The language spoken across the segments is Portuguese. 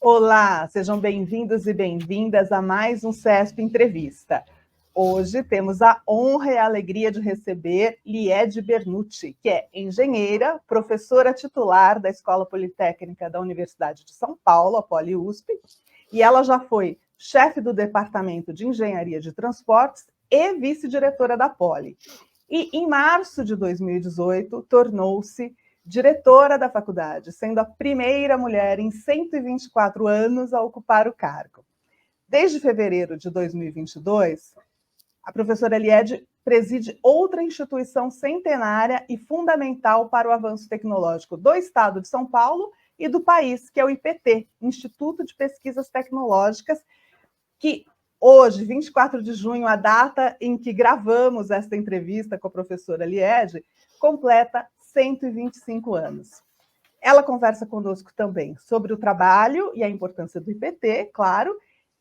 Olá, sejam bem-vindos e bem-vindas a mais um CESP Entrevista. Hoje temos a honra e a alegria de receber Liede Bernucci, que é engenheira, professora titular da Escola Politécnica da Universidade de São Paulo, a PoliUSP, e ela já foi chefe do Departamento de Engenharia de Transportes e vice-diretora da Poli. E em março de 2018, tornou-se diretora da faculdade, sendo a primeira mulher em 124 anos a ocupar o cargo. Desde fevereiro de 2022, a professora Liede preside outra instituição centenária e fundamental para o avanço tecnológico do Estado de São Paulo e do país, que é o IPT, Instituto de Pesquisas Tecnológicas, que hoje, 24 de junho, a data em que gravamos esta entrevista com a professora Liede, completa 125 anos. Ela conversa conosco também sobre o trabalho e a importância do IPT, claro,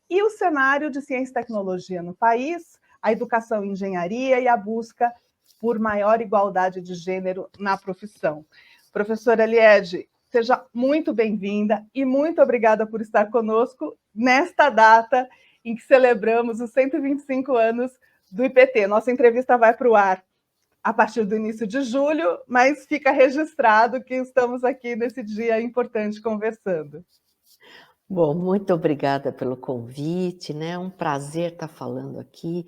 e o cenário de ciência e tecnologia no país, a educação e engenharia e a busca por maior igualdade de gênero na profissão. Professora Liede, seja muito bem-vinda e muito obrigada por estar conosco nesta data em que celebramos os 125 anos do IPT. Nossa entrevista vai para o ar a partir do início de julho, mas fica registrado que estamos aqui nesse dia importante conversando. Bom, muito obrigada pelo convite, né? É um prazer estar falando aqui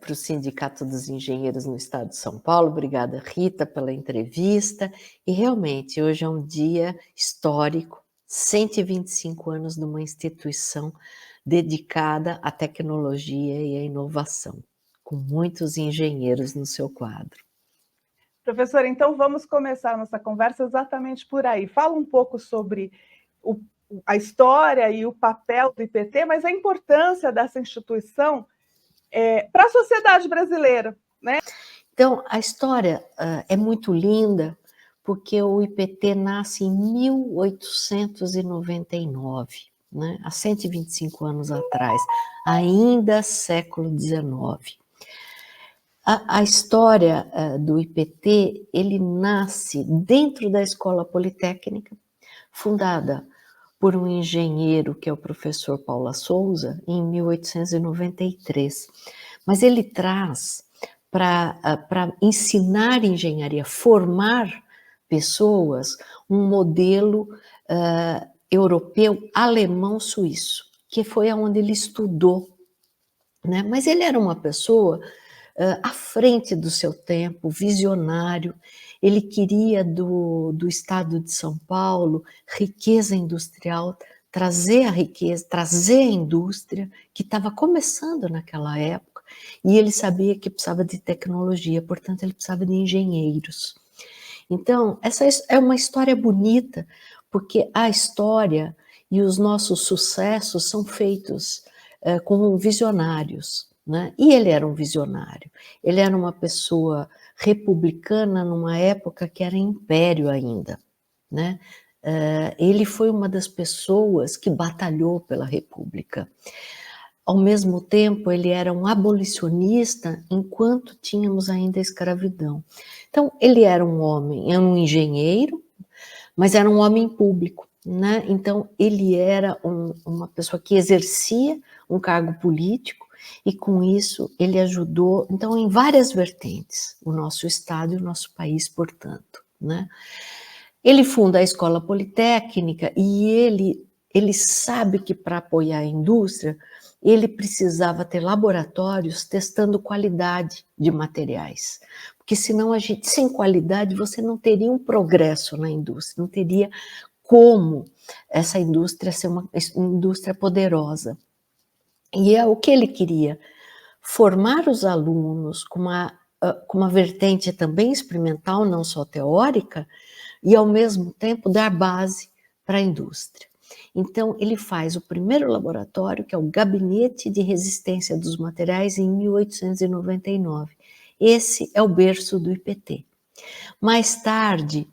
para o Sindicato dos Engenheiros no Estado de São Paulo. Obrigada, Rita, pela entrevista. E realmente, hoje é um dia histórico, 125 anos de uma instituição dedicada à tecnologia e à inovação, com muitos engenheiros no seu quadro. Professora, então vamos começar nossa conversa exatamente por aí. Fala um pouco sobre a história e o papel do IPT, mas a importância dessa instituição para a sociedade brasileira, né? Então, a história é muito linda, porque o IPT nasce em 1899, né? Há 125 anos atrás, ainda século XIX. A história do IPT, ele nasce dentro da Escola Politécnica, fundada por um engenheiro que é o professor Paula Souza, em 1893. Mas ele traz para ensinar engenharia, formar pessoas, um modelo europeu, alemão, suíço, que foi onde ele estudou, né? Mas ele era uma pessoa à frente do seu tempo, visionário. Ele queria do estado de São Paulo riqueza industrial, trazer a riqueza, trazer a indústria que estava começando naquela época, e ele sabia que precisava de tecnologia, portanto ele precisava de engenheiros. Então, essa é uma história bonita, porque a história e os nossos sucessos são feitos com visionários, né? E ele era um visionário, ele era uma pessoa republicana numa época que era império ainda, né? Ele foi uma das pessoas que batalhou pela República. Ao mesmo tempo, ele era um abolicionista enquanto tínhamos ainda a escravidão. Então, ele era um homem, era um engenheiro, mas era um homem público, né? Então, ele era uma pessoa que exercia um cargo político e, com isso, ele ajudou, então, em várias vertentes, o nosso Estado e o nosso país, portanto, né? Ele funda a Escola Politécnica e ele sabe que para apoiar a indústria, ele precisava ter laboratórios testando qualidade de materiais, porque senão sem qualidade você não teria um progresso na indústria, não teria como essa indústria ser uma indústria poderosa. E é o que ele queria, formar os alunos com uma vertente também experimental, não só teórica, e ao mesmo tempo dar base para a indústria. Então, ele faz o primeiro laboratório, que é o Gabinete de Resistência dos Materiais, em 1899. Esse é o berço do IPT. Mais tarde,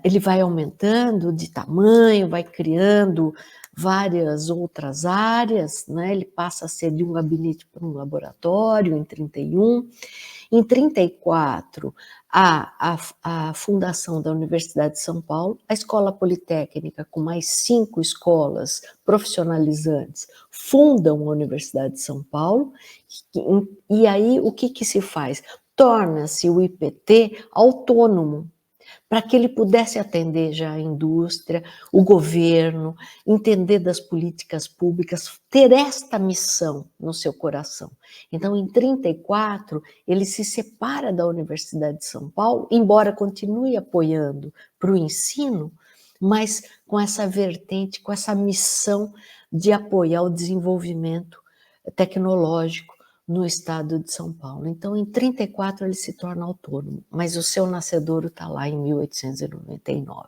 ele vai aumentando de tamanho, vai criando várias outras áreas, né? Ele passa a ser de um gabinete para um laboratório, em 31, Em 34, a fundação da Universidade de São Paulo, a Escola Politécnica, com mais 5 escolas profissionalizantes, fundam a Universidade de São Paulo, e aí o que se faz? Torna-se o IPT autônomo, para que ele pudesse atender já a indústria, o governo, entender das políticas públicas, ter esta missão no seu coração. Então, em 34, ele se separa da Universidade de São Paulo, embora continue apoiando para o ensino, mas com essa vertente, com essa missão de apoiar o desenvolvimento tecnológico no estado de São Paulo. Então, em 34 ele se torna autônomo, mas o seu nascedouro está lá em 1899.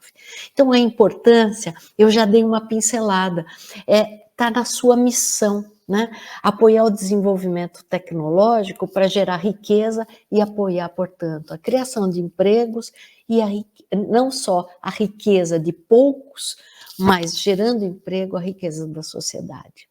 Então, a importância, eu já dei uma pincelada, está na sua missão, né? Apoiar o desenvolvimento tecnológico para gerar riqueza e apoiar, portanto, a criação de empregos e não só a riqueza de poucos, mas gerando emprego, a riqueza da sociedade.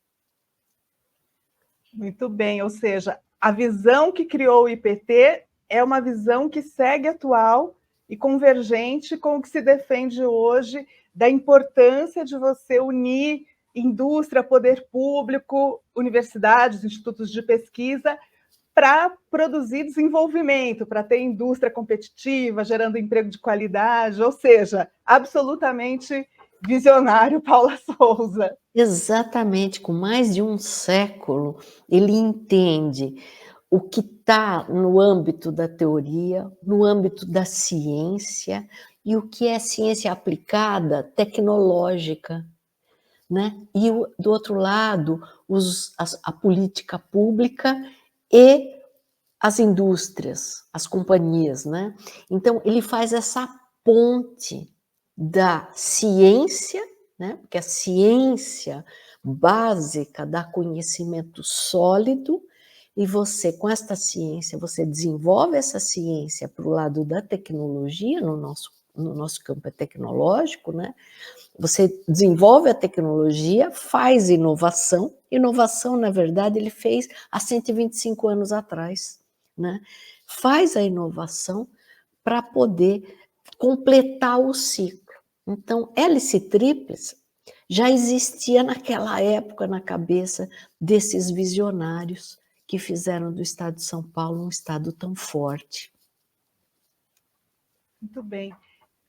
Muito bem, ou seja, a visão que criou o IPT é uma visão que segue atual e convergente com o que se defende hoje da importância de você unir indústria, poder público, universidades, institutos de pesquisa, para produzir desenvolvimento, para ter indústria competitiva, gerando emprego de qualidade, ou seja, absolutamente visionário Paula Souza. Exatamente, com mais de um século, ele entende o que está no âmbito da teoria, no âmbito da ciência, e o que é ciência aplicada, tecnológica, né? E do outro lado, a política pública e as indústrias, as companhias, né? Então, ele faz essa ponte da ciência, né? Porque a ciência básica dá conhecimento sólido, e você, com esta ciência, você desenvolve essa ciência para o lado da tecnologia, no nosso campo tecnológico, né? Você desenvolve a tecnologia, faz inovação. Inovação, na verdade, ele fez há 125 anos atrás, né? Faz a inovação para poder completar o ciclo. Então, hélice tríplice já existia naquela época na cabeça desses visionários que fizeram do estado de São Paulo um estado tão forte. Muito bem.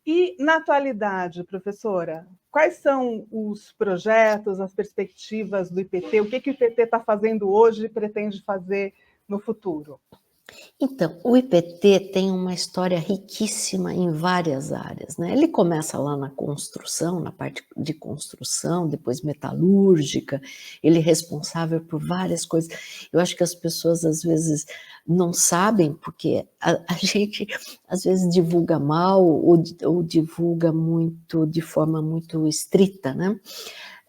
E na atualidade, professora, quais são os projetos, as perspectivas do IPT? O que o IPT está fazendo hoje e pretende fazer no futuro? Então, o IPT tem uma história riquíssima em várias áreas, né? Ele começa lá na construção, na parte de construção, depois metalúrgica, ele é responsável por várias coisas. Eu acho que as pessoas às vezes não sabem, porque a gente às vezes divulga mal ou divulga muito de forma muito estrita, né?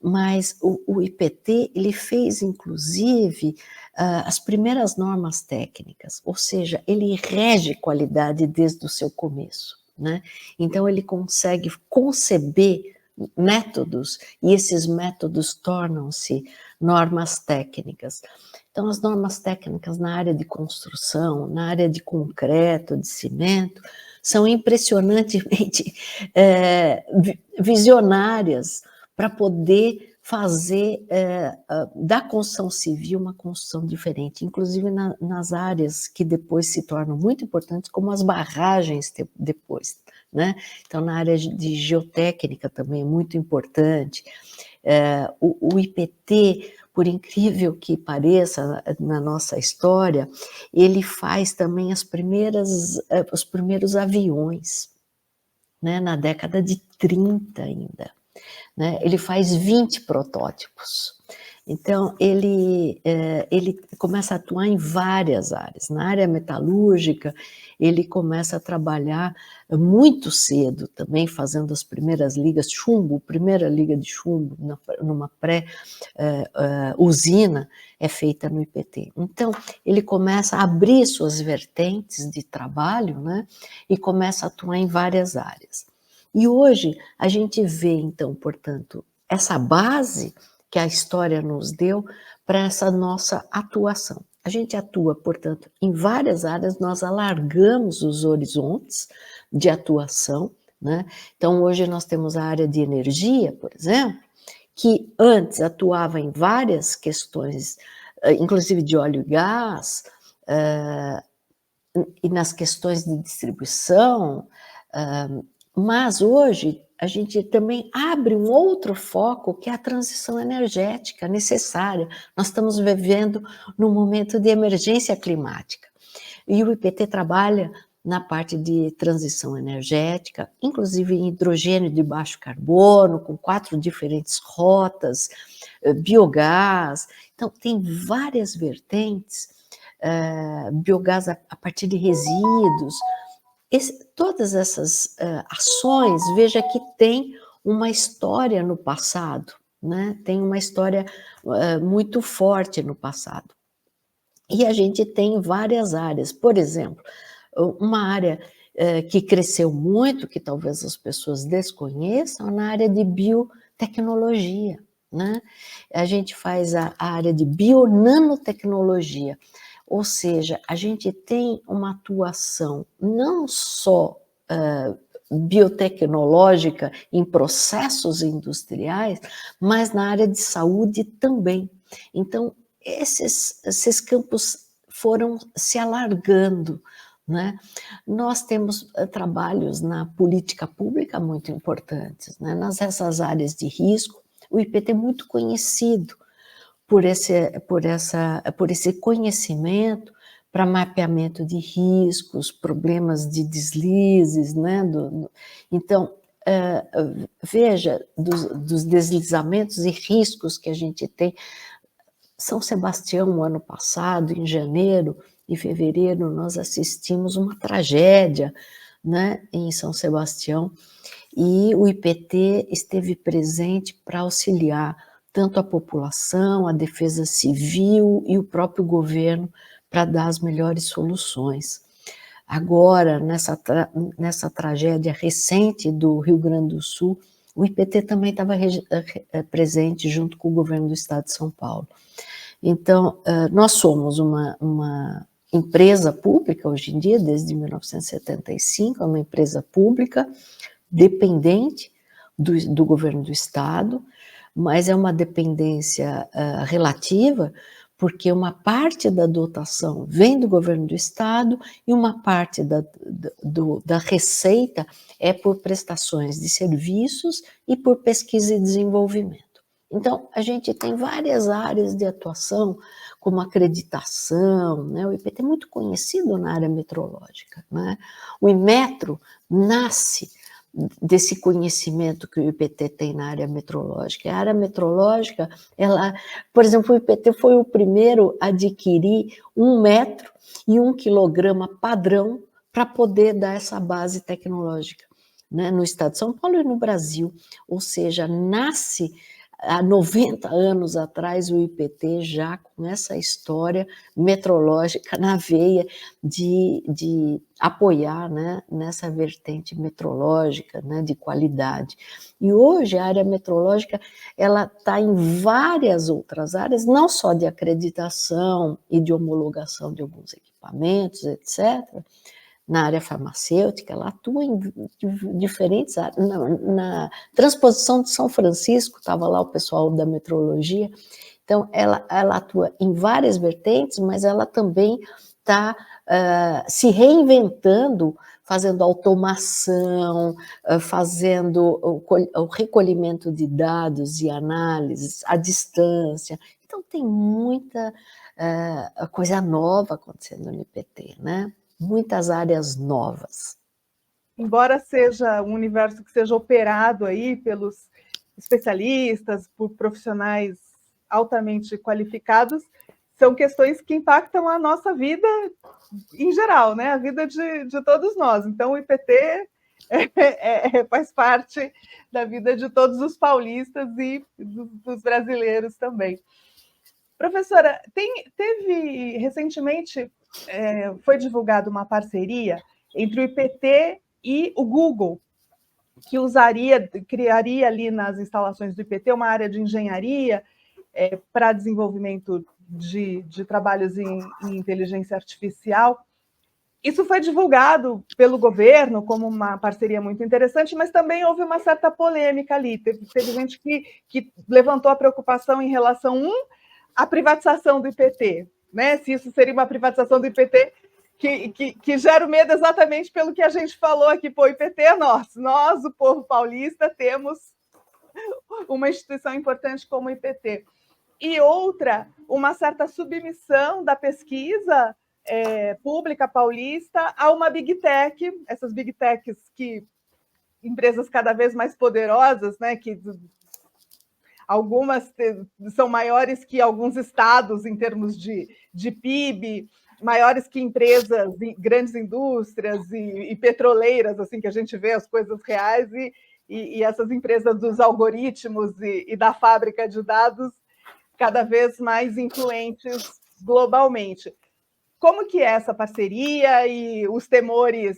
Mas o IPT, ele fez, inclusive, as primeiras normas técnicas, ou seja, ele rege qualidade desde o seu começo, né? Então, ele consegue conceber métodos, e esses métodos tornam-se normas técnicas. Então, as normas técnicas na área de construção, na área de concreto, de cimento, são impressionantemente visionárias, para poder fazer da construção civil uma construção diferente, inclusive nas áreas que depois se tornam muito importantes, como as barragens depois, né? Então, na área de geotécnica também é muito importante. O IPT, por incrível que pareça, na nossa história, ele faz também os primeiros aviões, né? Na década de 30 ainda. Né? Ele faz 20 protótipos. Então, ele começa a atuar em várias áreas. Na área metalúrgica, ele começa a trabalhar muito cedo também, fazendo as primeiras ligas chumbo, primeira liga de chumbo, numa pré-usina, é feita no IPT. Então, ele começa a abrir suas vertentes de trabalho, né? E começa a atuar em várias áreas. E hoje a gente vê, então, portanto, essa base que a história nos deu para essa nossa atuação. A gente atua, portanto, em várias áreas, nós alargamos os horizontes de atuação, né? Então, hoje nós temos a área de energia, por exemplo, que antes atuava em várias questões, inclusive de óleo e gás, e nas questões de distribuição, mas hoje a gente também abre um outro foco, que é a transição energética necessária. Nós estamos vivendo num momento de emergência climática. E o IPT trabalha na parte de transição energética, inclusive em hidrogênio de baixo carbono, com 4 diferentes rotas, biogás. Então, tem várias vertentes, biogás a partir de resíduos. Todas essas ações, veja que tem uma história no passado, né? Tem uma história muito forte no passado. E a gente tem várias áreas, por exemplo, uma área que cresceu muito, que talvez as pessoas desconheçam, na área de biotecnologia, né? A gente faz a área de bionanotecnologia, ou seja, a gente tem uma atuação não só biotecnológica em processos industriais, mas na área de saúde também. Então, esses campos foram se alargando, né? Nós temos trabalhos na política pública muito importantes, né? Nessas áreas de risco, o IPT é muito conhecido por esse conhecimento para mapeamento de riscos, problemas de deslizes, né? Então, veja, dos deslizamentos e riscos que a gente tem. São Sebastião, ano passado, em janeiro e fevereiro, nós assistimos uma tragédia, né, em São Sebastião, e o IPT esteve presente para auxiliar tanto a população, a defesa civil e o próprio governo para dar as melhores soluções. Agora, nessa tragédia recente do Rio Grande do Sul, o IPT também estava presente junto com o governo do estado de São Paulo. Então, nós somos uma empresa pública hoje em dia, desde 1975, é uma empresa pública dependente do governo do estado, mas é uma dependência relativa, porque uma parte da dotação vem do governo do estado e uma parte da receita é por prestações de serviços e por pesquisa e desenvolvimento. Então, a gente tem várias áreas de atuação, como acreditação, né? O IPT é muito conhecido na área metrológica, né? O Inmetro nasce desse conhecimento que o IPT tem na área metrológica. A área metrológica, por exemplo, o IPT foi o primeiro a adquirir 1 metro e 1 quilograma padrão para poder dar essa base tecnológica, né? No estado de São Paulo e no Brasil. Ou seja, nasce há 90 anos atrás, o IPT já com essa história metrológica na veia de apoiar, né, nessa vertente metrológica, né, de qualidade. E hoje a área metrológica ela está em várias outras áreas, não só de acreditação e de homologação de alguns equipamentos, etc., na área farmacêutica, ela atua em diferentes áreas. Na transposição de São Francisco, estava lá o pessoal da metrologia, então ela atua em várias vertentes, mas ela também está se reinventando, fazendo automação, fazendo o recolhimento de dados e análises à distância. Então tem muita coisa nova acontecendo no IPT, né? Muitas áreas novas. Embora seja um universo que seja operado aí pelos especialistas, por profissionais altamente qualificados, são questões que impactam a nossa vida em geral, né? A vida de todos nós. Então, o IPT faz parte da vida de todos os paulistas e dos brasileiros também. Professora, teve recentemente, foi divulgada uma parceria entre o IPT e o Google, que criaria ali nas instalações do IPT uma área de engenharia para desenvolvimento de trabalhos em inteligência artificial. Isso foi divulgado pelo governo como uma parceria muito interessante, mas também houve uma certa polêmica ali. Teve gente que levantou a preocupação em relação, à privatização do IPT, né? Se isso seria uma privatização do IPT que gera o medo exatamente pelo que a gente falou aqui. Pô, o IPT é nosso. Nós, o povo paulista, temos uma instituição importante como o IPT. E outra, uma certa submissão da pesquisa pública paulista a uma Big Tech, essas Big Techs que empresas cada vez mais poderosas, né, que algumas são maiores que alguns estados em termos de PIB, maiores que empresas, grandes indústrias e petroleiras, assim, que a gente vê as coisas reais, e essas empresas dos algoritmos e da fábrica de dados cada vez mais influentes globalmente. Como que é essa parceria e os temores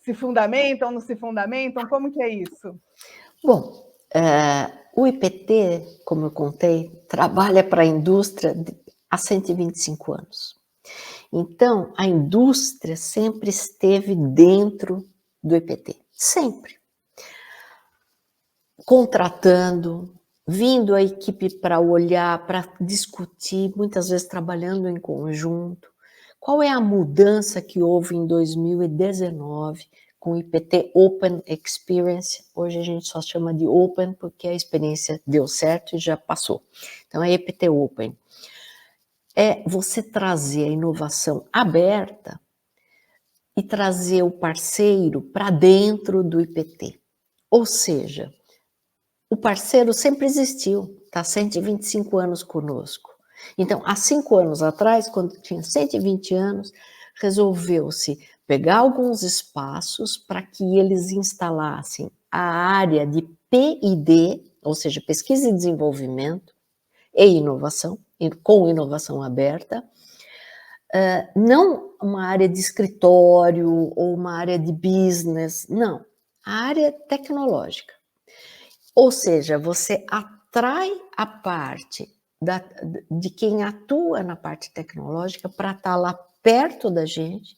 se fundamentam, não se fundamentam? Como que é isso? Bom, o IPT, como eu contei, trabalha para a indústria há 125 anos. Então, a indústria sempre esteve dentro do IPT, sempre. Contratando, vindo a equipe para olhar, para discutir, muitas vezes trabalhando em conjunto. Qual é a mudança que houve em 2019 com o IPT Open Experience? Hoje a gente só chama de Open porque a experiência deu certo e já passou. Então é IPT Open. É você trazer a inovação aberta e trazer o parceiro para dentro do IPT. Ou seja, o parceiro sempre existiu, está há 125 anos conosco. Então, há 5 anos atrás, quando tinha 120 anos, resolveu-se pegar alguns espaços para que eles instalassem a área de P&D, ou seja, pesquisa e desenvolvimento e inovação, com inovação aberta, não uma área de escritório ou uma área de business, não, a área tecnológica. Ou seja, você atrai a parte de quem atua na parte tecnológica para estar lá perto da gente.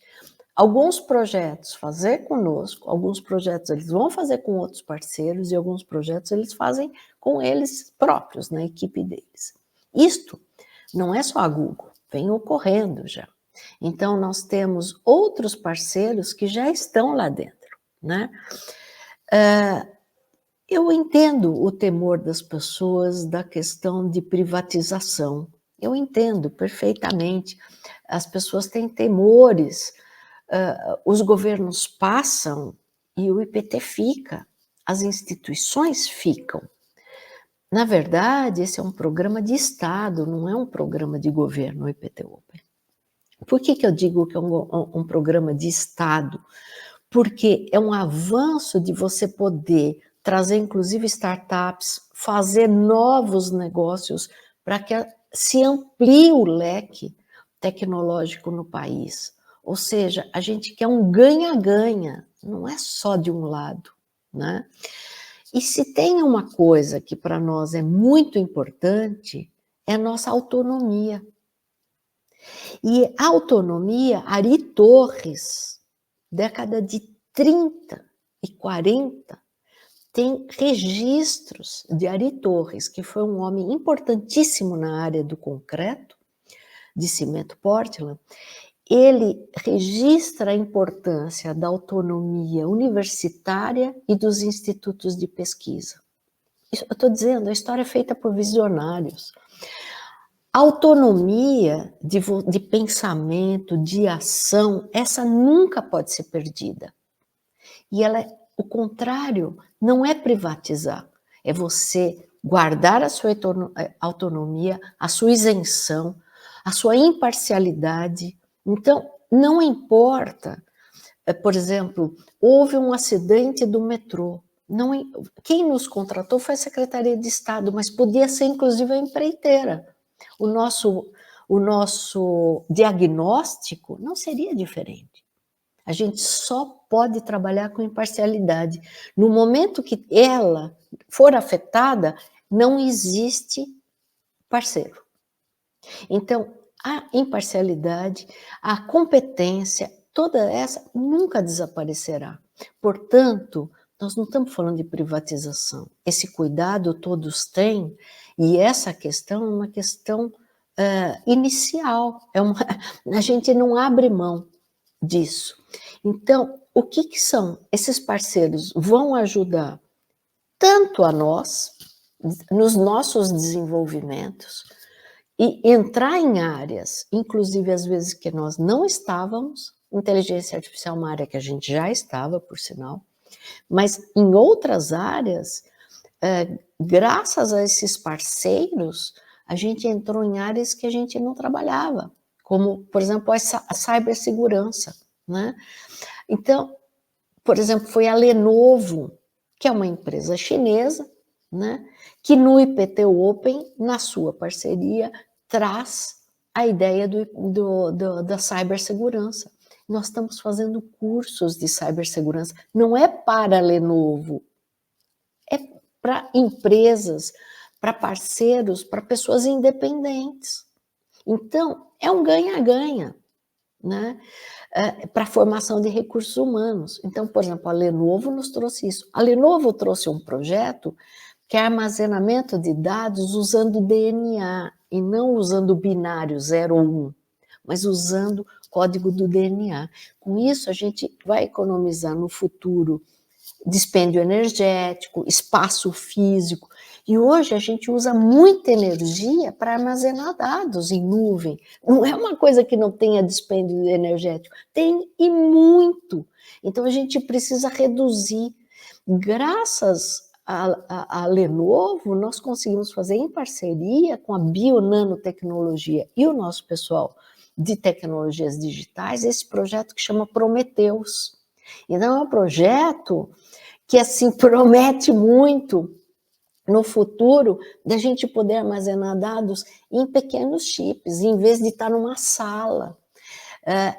Alguns projetos fazer conosco, alguns projetos eles vão fazer com outros parceiros e alguns projetos eles fazem com eles próprios, na equipe deles. Isto não é só a Google, vem ocorrendo já. Então, nós temos outros parceiros que já estão lá dentro, né? Eu entendo o temor das pessoas da questão de privatização. Eu entendo perfeitamente. As pessoas têm temores. Os governos passam e o IPT fica. As instituições ficam. Na verdade, esse é um programa de Estado, não é um programa de governo, o IPT Open. Por que eu digo que é um programa de Estado? Porque é um avanço de você poder trazer, inclusive, startups, fazer novos negócios para que se amplie o leque tecnológico no país. Ou seja, a gente quer um ganha-ganha, não é só de um lado, né? E se tem uma coisa que para nós é muito importante, é a nossa autonomia. E a autonomia, Ari Torres, década de 30 e 40, tem registros de Ari Torres, que foi um homem importantíssimo na área do concreto, de cimento Portland. Ele registra a importância da autonomia universitária e dos institutos de pesquisa. Eu estou dizendo, a história é feita por visionários. A autonomia de pensamento, de ação, essa nunca pode ser perdida. E ela, o contrário, não é privatizar, é você guardar a sua autonomia, a sua isenção, a sua imparcialidade. Então, não importa, por exemplo, houve um acidente do metrô. Não, quem nos contratou foi a Secretaria de Estado, mas podia ser inclusive a empreiteira. O nosso diagnóstico não seria diferente. A gente só pode trabalhar com imparcialidade. No momento que ela for afetada, não existe parceiro. Então, a imparcialidade, a competência, toda essa nunca desaparecerá. Portanto, nós não estamos falando de privatização. Esse cuidado todos têm, e essa questão é uma questão inicial. A gente não abre mão disso. Então, o que são? Esses parceiros vão ajudar tanto a nós, nos nossos desenvolvimentos, e entrar em áreas, inclusive às vezes que nós não estávamos, inteligência artificial é uma área que a gente já estava, por sinal, mas em outras áreas, graças a esses parceiros, a gente entrou em áreas que a gente não trabalhava, como, por exemplo, a cibersegurança, né? Então, por exemplo, foi a Lenovo, que é uma empresa chinesa, né, que no IPT Open, na sua parceria, traz a ideia da cibersegurança. Nós estamos fazendo cursos de cibersegurança, não é para a Lenovo, é para empresas, para parceiros, para pessoas independentes. Então, é um ganha-ganha, né? Para a formação de recursos humanos. Então, por exemplo, a Lenovo nos trouxe isso. A Lenovo trouxe um projeto que é armazenamento de dados usando DNA, e não usando binário 0 ou 1, mas usando código do DNA. Com isso, a gente vai economizar no futuro dispêndio energético, espaço físico. E hoje a gente usa muita energia para armazenar dados em nuvem. Não é uma coisa que não tenha dispêndio energético, tem e muito. Então a gente precisa reduzir. Graças a Lenovo, nós conseguimos fazer em parceria com a Bionanotecnologia e o nosso pessoal de tecnologias digitais esse projeto que chama Prometheus. Então é um projeto que assim promete muito no futuro da gente poder armazenar dados em pequenos chips, em vez de estar numa sala.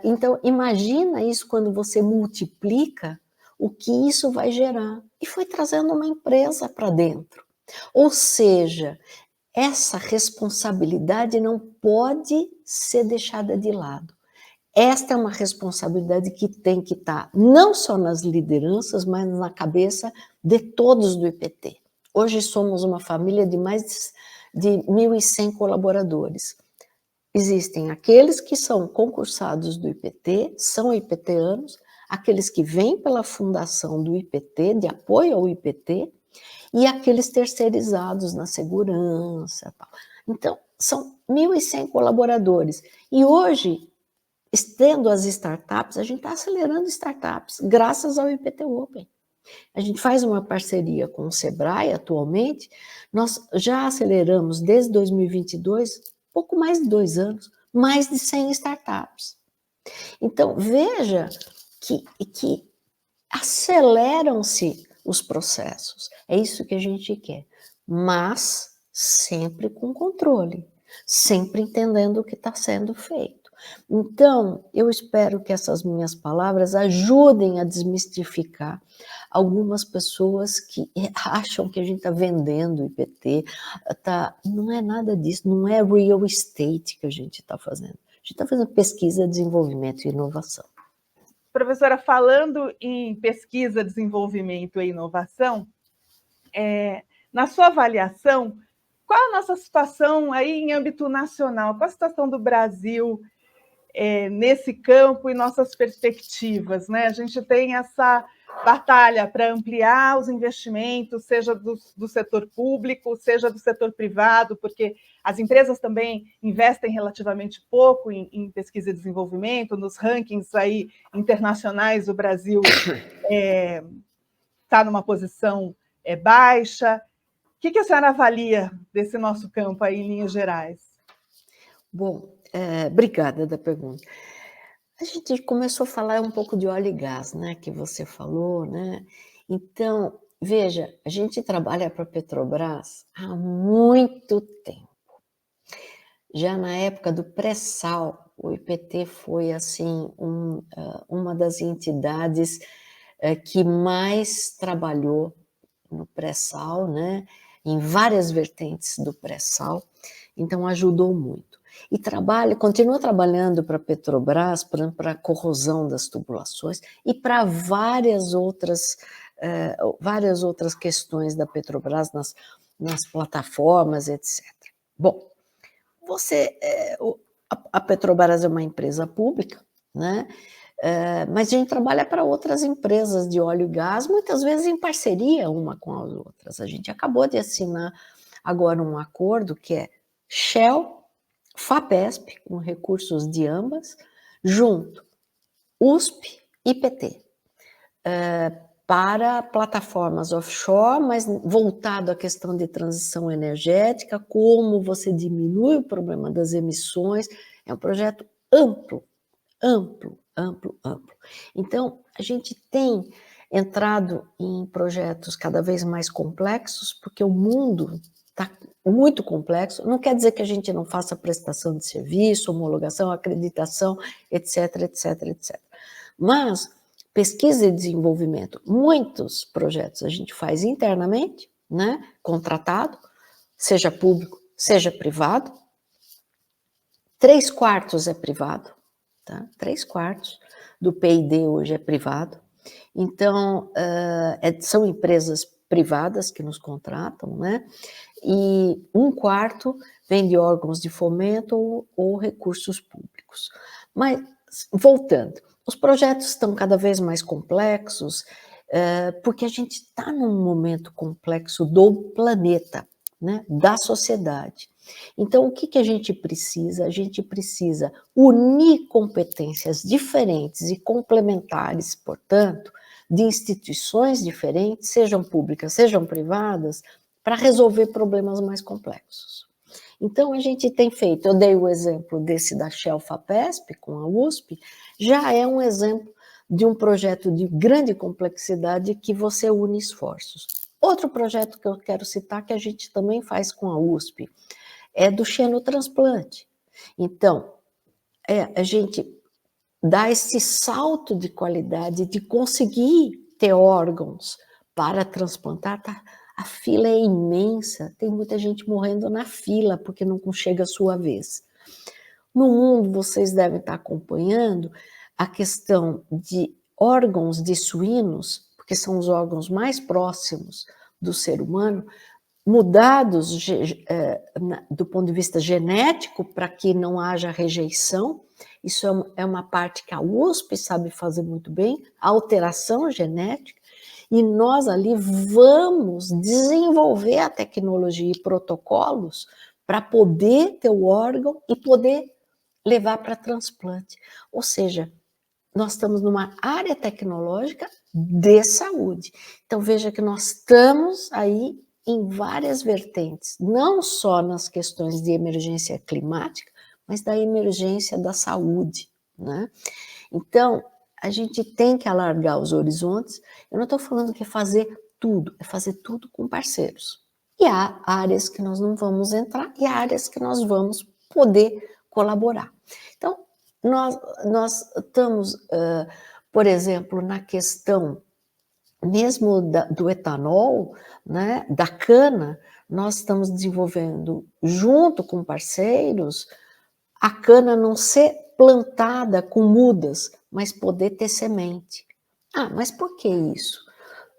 Então, imagina isso quando você multiplica o que isso vai gerar. E foi trazendo uma empresa para dentro. Ou seja, essa responsabilidade não pode ser deixada de lado. Esta é uma responsabilidade que tem que estar não só nas lideranças, mas na cabeça de todos do IPT. Hoje somos uma família de mais de 1.100 colaboradores. Existem aqueles que são concursados do IPT, são IPTanos, aqueles que vêm pela fundação do IPT, de apoio ao IPT, e aqueles terceirizados na segurança. Tal. Então, são 1.100 colaboradores. E hoje, tendo as startups, a gente está acelerando startups, graças ao IPT Open. A gente faz uma parceria com o Sebrae atualmente, nós já aceleramos desde 2022, pouco mais de 2 anos, mais de 100 startups. Então, veja que aceleram-se os processos, é isso que a gente quer, mas sempre com controle, sempre entendendo o que está sendo feito. Então, eu espero que essas minhas palavras ajudem a desmistificar algumas pessoas que acham que a gente está vendendo IPT, não é nada disso, não é real estate que a gente está fazendo. A gente está fazendo pesquisa, desenvolvimento e inovação. Professora, falando em pesquisa, desenvolvimento e inovação, na sua avaliação, qual a nossa situação aí em âmbito nacional? Qual a situação do Brasil nesse campo e nossas perspectivas, né? A gente tem essa batalha para ampliar os investimentos, seja do setor público, seja do setor privado, porque as empresas também investem relativamente pouco em pesquisa e desenvolvimento, nos rankings aí internacionais o Brasil está numa posição baixa. O que a senhora avalia desse nosso campo aí em linhas gerais? Bom, obrigada da pergunta. A gente começou a falar um pouco de óleo e gás, né, que você falou, né? Então, veja, a gente trabalha para a Petrobras há muito tempo. Já na época do pré-sal, o IPT foi, assim, uma das entidades que mais trabalhou no pré-sal, né? Em várias vertentes do pré-sal, então ajudou muito. e continua trabalhando para a Petrobras, para a corrosão das tubulações e para várias outras questões da Petrobras nas plataformas, etc. Bom, a Petrobras é uma empresa pública, né? Mas a gente trabalha para outras empresas de óleo e gás, muitas vezes em parceria uma com as outras. A gente acabou de assinar agora um acordo que é Shell, FAPESP, com recursos de ambas, junto USP e PT, para plataformas offshore, mas voltado à questão de transição energética, como você diminui o problema das emissões. É um projeto amplo. Então, a gente tem entrado em projetos cada vez mais complexos, porque o mundo está muito complexo. Não quer dizer que a gente não faça prestação de serviço, homologação, acreditação, etc, etc, etc. Mas pesquisa e desenvolvimento, muitos projetos a gente faz internamente, né, contratado, seja público, seja privado. 3/4 é privado, tá? 3/4 do PID hoje é privado. Então, são empresas privadas que nos contratam, né? E 1/4 vem de órgãos de fomento ou recursos públicos. Mas, voltando, os projetos estão cada vez mais complexos, porque a gente está num momento complexo do planeta, né? Da sociedade. Então, o que a gente precisa? A gente precisa unir competências diferentes e complementares, portanto, de instituições diferentes, sejam públicas, sejam privadas, para resolver problemas mais complexos. Então, a gente tem feito, eu dei o exemplo desse da Shell FAPESP com a USP, já é um exemplo de um projeto de grande complexidade que você une esforços. Outro projeto que eu quero citar, que a gente também faz com a USP, é do xenotransplante. Então, a gente dá esse salto de qualidade de conseguir ter órgãos para transplantar. A fila é imensa, tem muita gente morrendo na fila porque não chega a sua vez. No mundo, vocês devem estar acompanhando a questão de órgãos de suínos, porque são os órgãos mais próximos do ser humano, mudados do ponto de vista genético para que não haja rejeição. Isso é uma parte que a USP sabe fazer muito bem, a alteração genética, e nós ali vamos desenvolver a tecnologia e protocolos para poder ter o órgão e poder levar para transplante. Ou seja, nós estamos numa área tecnológica de saúde. Então, veja que nós estamos aí em várias vertentes, não só nas questões de emergência climática, mas da emergência da saúde, né? Então, a gente tem que alargar os horizontes. Eu não estou falando que é fazer tudo com parceiros. E há áreas que nós não vamos entrar e há áreas que nós vamos poder colaborar. Então, nós estamos, por exemplo, na questão mesmo do etanol, né, da cana, nós estamos desenvolvendo, junto com parceiros, a cana não ser plantada com mudas, mas poder ter semente. Mas por que isso?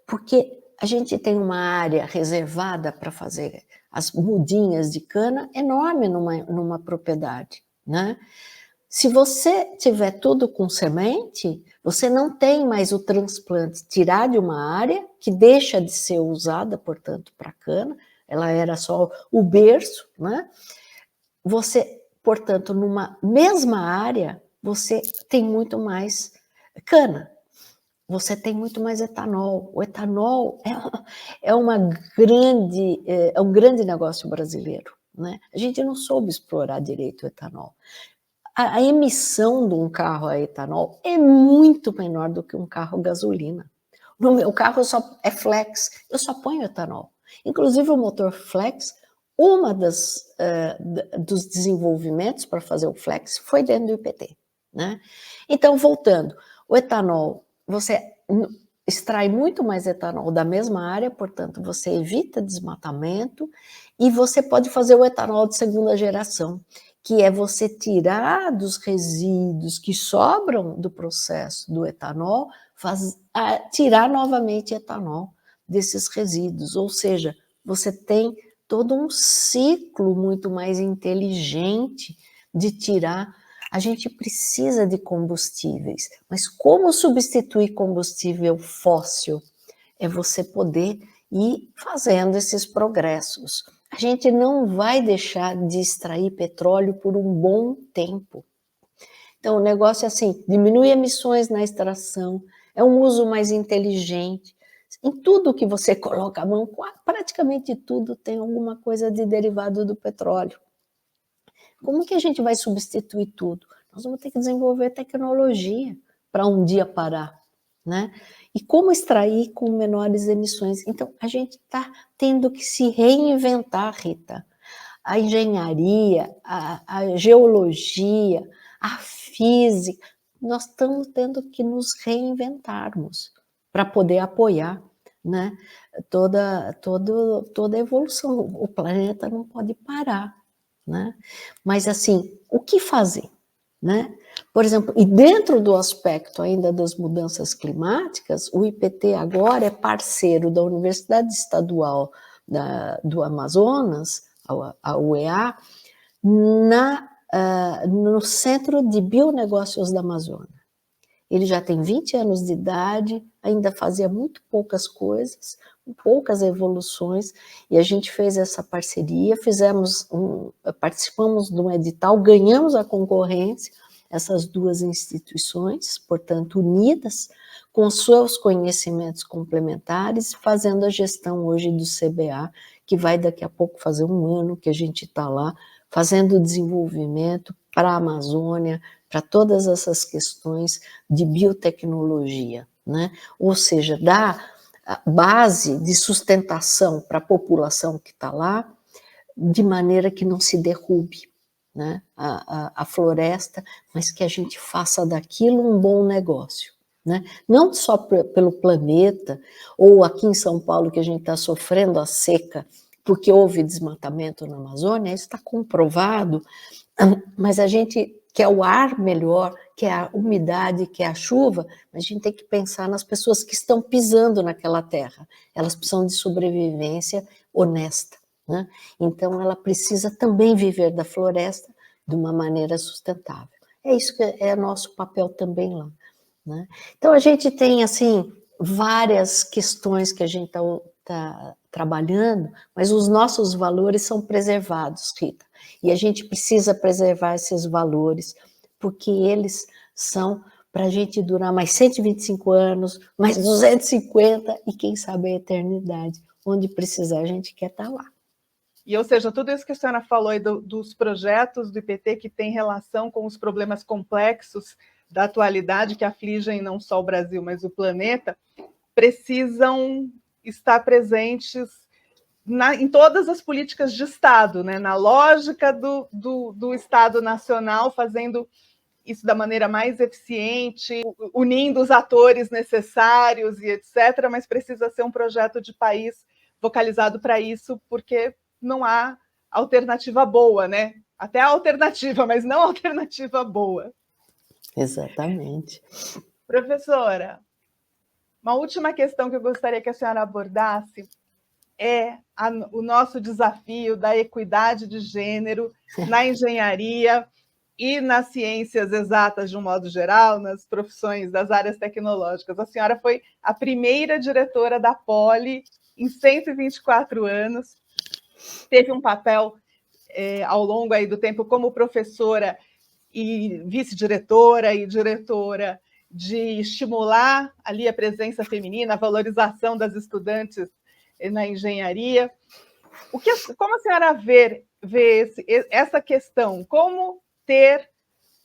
Porque a gente tem uma área reservada para fazer as mudinhas de cana enorme numa propriedade, né? Se você tiver tudo com semente, você não tem mais o transplante, tirar de uma área que deixa de ser usada, portanto, para cana, ela era só o berço, né? Você, portanto, numa mesma área, você tem muito mais cana, você tem muito mais etanol. O etanol é um grande negócio brasileiro, né? A gente não soube explorar direito o etanol. A emissão de um carro a etanol é muito menor do que um carro a gasolina. No meu carro é flex, eu só ponho etanol. Inclusive o motor flex, uma dos desenvolvimentos para fazer o flex foi dentro do IPT, né? Então, voltando, o etanol, você extrai muito mais etanol da mesma área, portanto, você evita desmatamento e você pode fazer o etanol de segunda geração, que é você tirar dos resíduos que sobram do processo do etanol, tirar novamente etanol desses resíduos, ou seja, você tem todo um ciclo muito mais inteligente de tirar. A gente precisa de combustíveis, mas como substituir combustível fóssil? É você poder ir fazendo esses progressos. A gente não vai deixar de extrair petróleo por um bom tempo. Então, o negócio é assim, diminui emissões na extração, é um uso mais inteligente. Em tudo que você coloca a mão, praticamente tudo tem alguma coisa de derivado do petróleo. Como que a gente vai substituir tudo? Nós vamos ter que desenvolver tecnologia para um dia parar, né? E como extrair com menores emissões? Então, a gente está tendo que se reinventar, Rita. A engenharia, a geologia, a física, nós estamos tendo que nos reinventarmos para poder apoiar, né, toda a evolução. O planeta não pode parar, né? Mas, assim, o que fazer? Né? Por exemplo, e dentro do aspecto ainda das mudanças climáticas, o IPT agora é parceiro da Universidade Estadual do Amazonas, a UEA, no Centro de Bionegócios da Amazônia. Ele já tem 20 anos de idade, ainda fazia muito poucas coisas, poucas evoluções, e a gente fez essa parceria, participamos de um edital, ganhamos a concorrência, essas duas instituições, portanto, unidas, com seus conhecimentos complementares, fazendo a gestão hoje do CBA, que vai daqui a pouco fazer um ano que a gente está lá, fazendo desenvolvimento para a Amazônia, para todas essas questões de biotecnologia, né? Ou seja, dar base de sustentação para a população que está lá, de maneira que não se derrube, né, a floresta, mas que a gente faça daquilo um bom negócio. Né? Não só pelo planeta, ou aqui em São Paulo, que a gente está sofrendo a seca, porque houve desmatamento na Amazônia, isso está comprovado, mas a gente quer o ar melhor, quer a umidade, quer a chuva, mas a gente tem que pensar nas pessoas que estão pisando naquela terra. Elas precisam de sobrevivência honesta, né? Então, ela precisa também viver da floresta de uma maneira sustentável. É isso que é nosso papel também lá, né? Então, a gente tem, assim, várias questões que a gente está trabalhando, mas os nossos valores são preservados, Rita. E a gente precisa preservar esses valores, porque eles são para a gente durar mais 125 anos, mais 250 e quem sabe a eternidade. Onde precisar, a gente quer estar lá. E, ou seja, tudo isso que a senhora falou aí dos projetos do IPT que tem relação com os problemas complexos da atualidade que afligem não só o Brasil, mas o planeta, precisam estar presentes em todas as políticas de Estado, né? Na lógica do Estado nacional, fazendo isso da maneira mais eficiente, unindo os atores necessários e etc., mas precisa ser um projeto de país vocalizado para isso, porque não há alternativa boa, né? Até há alternativa, mas não alternativa boa. Exatamente. Professora, uma última questão que eu gostaria que a senhora abordasse é o nosso desafio da equidade de gênero na engenharia e nas ciências exatas, de um modo geral, nas profissões das áreas tecnológicas. A senhora foi a primeira diretora da Poli em 124 anos, teve um papel ao longo aí do tempo como professora e vice-diretora e diretora de estimular ali a presença feminina, a valorização das estudantes na engenharia. Como a senhora vê essa questão? Como ter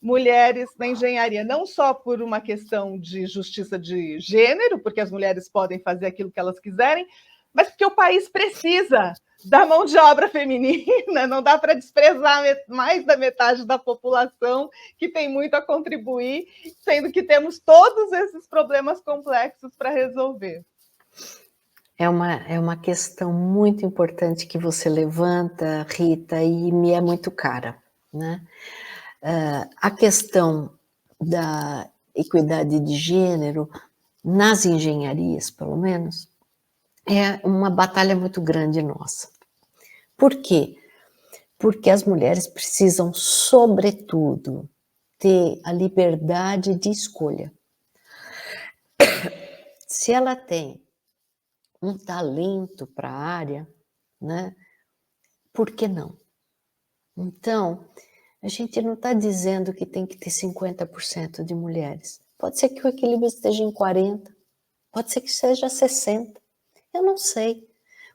mulheres na engenharia, não só por uma questão de justiça de gênero, porque as mulheres podem fazer aquilo que elas quiserem, mas porque o país precisa da mão de obra feminina, não dá para desprezar mais da metade da população que tem muito a contribuir, sendo que temos todos esses problemas complexos para resolver. É uma questão muito importante que você levanta, Rita, e me é muito cara, né? A questão da equidade de gênero, nas engenharias, pelo menos, é uma batalha muito grande nossa. Por quê? Porque as mulheres precisam, sobretudo, ter a liberdade de escolha. Se ela tem um talento para a área, né, por que não? Então, a gente não está dizendo que tem que ter 50% de mulheres. Pode ser que o equilíbrio esteja em 40%, pode ser que seja 60%. Eu não sei,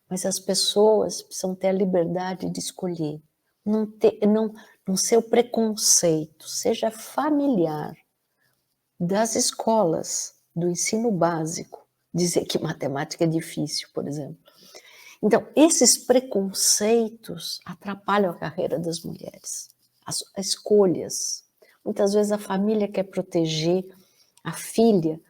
mas as pessoas precisam ter a liberdade de escolher. Não ser o preconceito, seja familiar, das escolas, do ensino básico, dizer que matemática é difícil, por exemplo. Então, esses preconceitos atrapalham a carreira das mulheres, as escolhas. Muitas vezes a família quer proteger a filha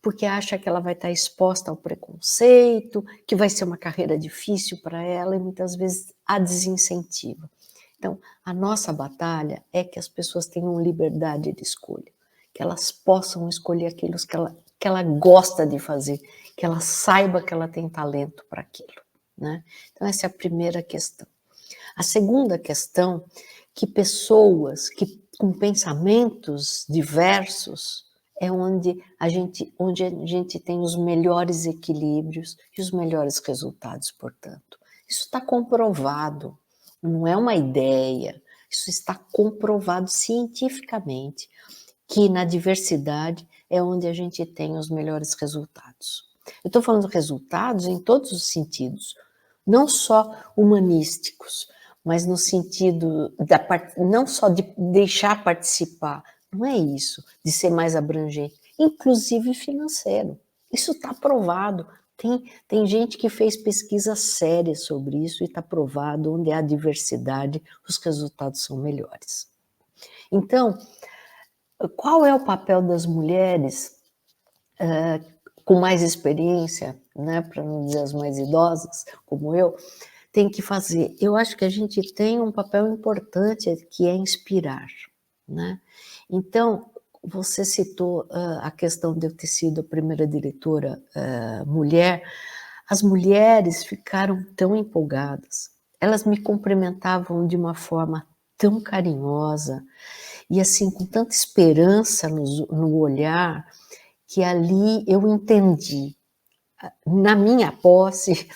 porque acha que ela vai estar exposta ao preconceito, que vai ser uma carreira difícil para ela, e muitas vezes a desincentiva. Então, a nossa batalha é que as pessoas tenham liberdade de escolha, que elas possam escolher aquilo que ela gosta de fazer, que ela saiba que ela tem talento para aquilo, né? Então, essa é a primeira questão. A segunda questão, que pessoas com pensamentos diversos é onde a gente tem os melhores equilíbrios e os melhores resultados, portanto. Isso está comprovado, não é uma ideia, isso está comprovado cientificamente, que na diversidade é onde a gente tem os melhores resultados. Eu estou falando resultados em todos os sentidos, não só humanísticos, mas no sentido não só de deixar participar, não é isso, de ser mais abrangente, inclusive financeiro. Isso está provado. Tem gente que fez pesquisa séria sobre isso e está provado, onde há diversidade, os resultados são melhores. Então, qual é o papel das mulheres com mais experiência, né, para não dizer as mais idosas, como eu, tem que fazer? Eu acho que a gente tem um papel importante, que é inspirar, né? Então, você citou a questão de eu ter sido a primeira diretora mulher. As mulheres ficaram tão empolgadas, elas me cumprimentavam de uma forma tão carinhosa, e assim, com tanta esperança no olhar, que ali eu entendi, na minha posse,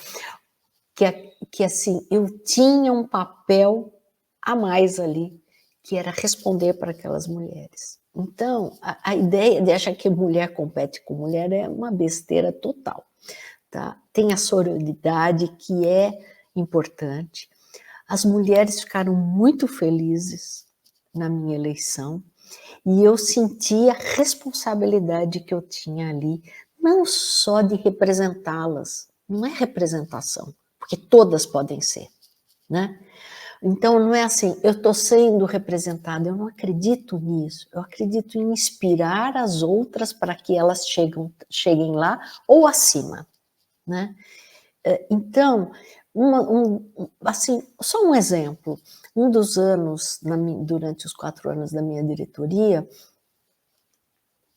que assim, eu tinha um papel a mais ali, que era responder para aquelas mulheres. Então, a ideia de achar que mulher compete com mulher é uma besteira total, tá? Tem a sororidade, que é importante. As mulheres ficaram muito felizes na minha eleição, e eu senti a responsabilidade que eu tinha ali, não só de representá-las, não é representação, porque todas podem ser, né? Então, não é assim, eu estou sendo representada, eu não acredito nisso, eu acredito em inspirar as outras para que elas cheguem lá ou acima, né? Então, assim, só um exemplo, um dos anos, durante os 4 anos da minha diretoria,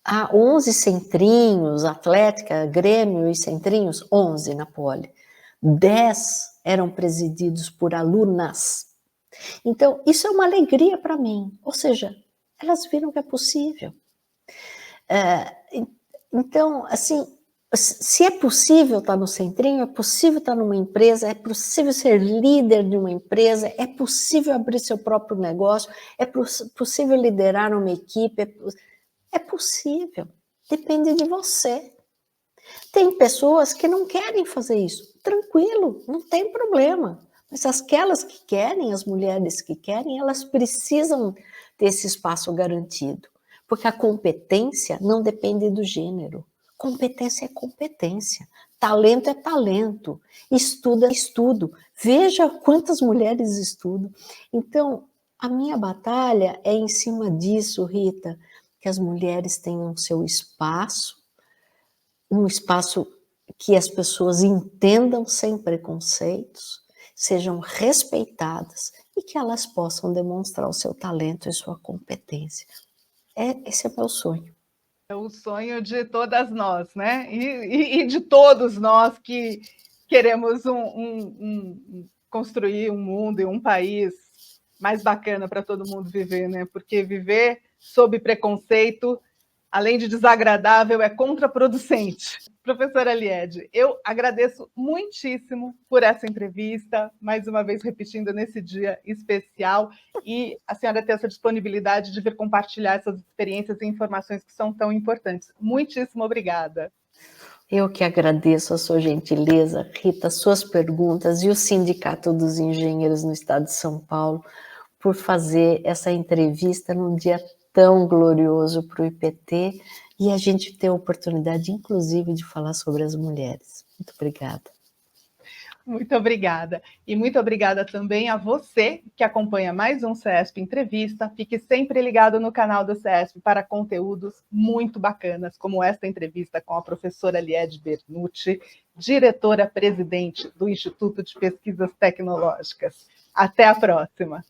há 11 centrinhos, Atlética, Grêmio e centrinhos, 11 na Poli. 10 eram presididos por alunas. Então, isso é uma alegria para mim. Ou seja, elas viram que é possível. Então, assim, se é possível estar no centrinho, é possível estar numa empresa, é possível ser líder de uma empresa, é possível abrir seu próprio negócio, é possível liderar uma equipe, é possível, depende de você. Tem pessoas que não querem fazer isso, tranquilo, não tem problema. Mas aquelas que querem, as mulheres que querem, elas precisam ter esse espaço garantido. Porque a competência não depende do gênero. Competência é competência, talento é talento, estudo é estudo. Veja quantas mulheres estudam. Então, a minha batalha é em cima disso, Rita, que as mulheres tenham seu espaço, um espaço que as pessoas entendam sem preconceitos, sejam respeitadas e que elas possam demonstrar o seu talento e sua competência. Esse é o meu sonho. É o sonho de todas nós, né? E de todos nós que queremos construir um mundo e um país mais bacana para todo mundo viver, né? Porque viver sob preconceito, além de desagradável, é contraproducente. Professora Liede, eu agradeço muitíssimo por essa entrevista, mais uma vez repetindo nesse dia especial, e a senhora ter essa disponibilidade de vir compartilhar essas experiências e informações que são tão importantes. Muitíssimo obrigada. Eu que agradeço a sua gentileza, Rita, suas perguntas e o Sindicato dos Engenheiros no Estado de São Paulo por fazer essa entrevista num dia tão glorioso para o IPT e a gente ter a oportunidade, inclusive, de falar sobre as mulheres. Muito obrigada. Muito obrigada. E muito obrigada também a você que acompanha mais um CESP Entrevista. Fique sempre ligado no canal do CESP para conteúdos muito bacanas, como esta entrevista com a professora Liede Bernucci, diretora-presidente do Instituto de Pesquisas Tecnológicas. Até a próxima!